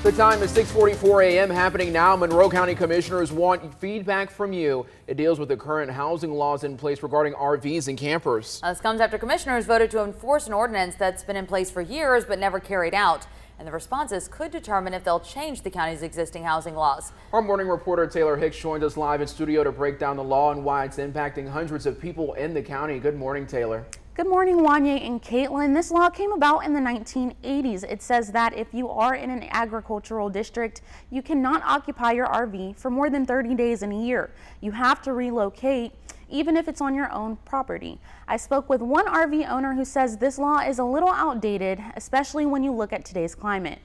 The time is 6:44 a.m. happening now. Monroe County commissioners want feedback from you. It deals with the current housing laws in place regarding RVs and campers. This comes after commissioners voted to enforce an ordinance that's been in place for years but never carried out. And the responses could determine if they'll change the county's existing housing laws. Our morning reporter Taylor Hicks joins us live in studio to break down the law and why it's impacting hundreds of people in the county. Good morning, Taylor. Good morning, Wanye and Caitlin. This law came about in the 1980s. It says that if you are in an agricultural district, you cannot occupy your RV for more than 30 days in a year. You have to relocate, even if it's on your own property. I spoke with one RV owner who says this law is a little outdated, especially when you look at today's climate.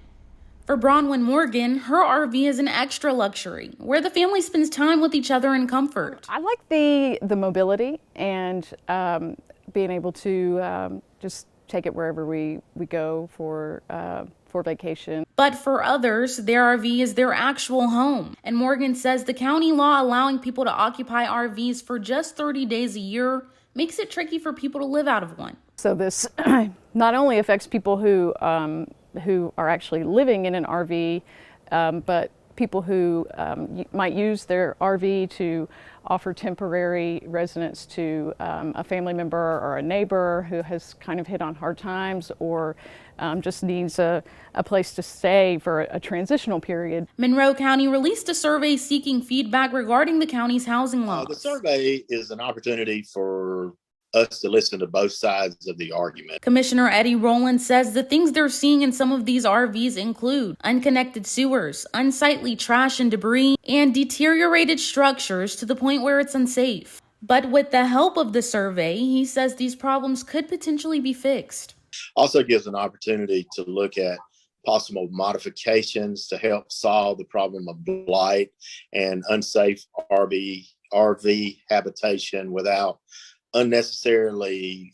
For Bronwyn Morgan, her RV is an extra luxury where the family spends time with each other in comfort. I like the mobility and being able to just take it wherever we go for vacation. But for others, their RV is their actual home. And Morgan says the county law allowing people to occupy RVs for just 30 days a year makes it tricky for people to live out of one. So this not only affects people who are actually living in an RV, but people who might use their RV to offer temporary residence to a family member or a neighbor who has kind of hit on hard times or just needs a place to stay for a transitional period. Monroe County released a survey seeking feedback regarding the county's housing laws. The survey is an opportunity for us to listen to both sides of the argument. Commissioner Eddie Rowland says the things they're seeing in some of these RVs include unconnected sewers, unsightly trash and debris, and deteriorated structures to the point where it's unsafe. But with the help of the survey, he says these problems could potentially be fixed. Also gives an opportunity to look at possible modifications to help solve the problem of blight and unsafe RV habitation without unnecessarily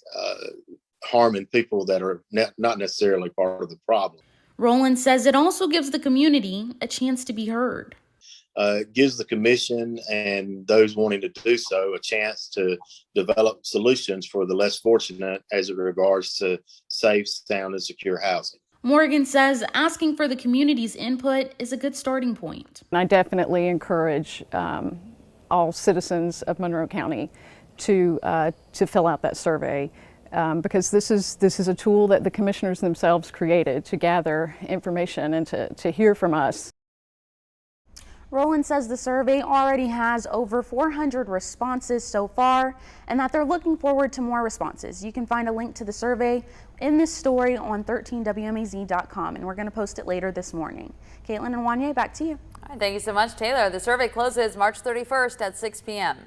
harming people that are not necessarily part of the problem. Rowland says it also gives the community a chance to be heard. It gives the commission and those wanting to do so a chance to develop solutions for the less fortunate as it regards to safe, sound, and secure housing. Morgan says asking for the community's input is a good starting point. I definitely encourage all citizens of Monroe County to fill out that survey because this is a tool that the commissioners themselves created to gather information and to hear from us. Rowland says the survey already has over 400 responses so far and that they're looking forward to more responses. You can find a link to the survey in this story on 13wmaz.com and we're going to post it later this morning. Caitlin and Wanye, back to you. All right, thank you so much, Taylor. The survey closes March 31st at 6 p.m.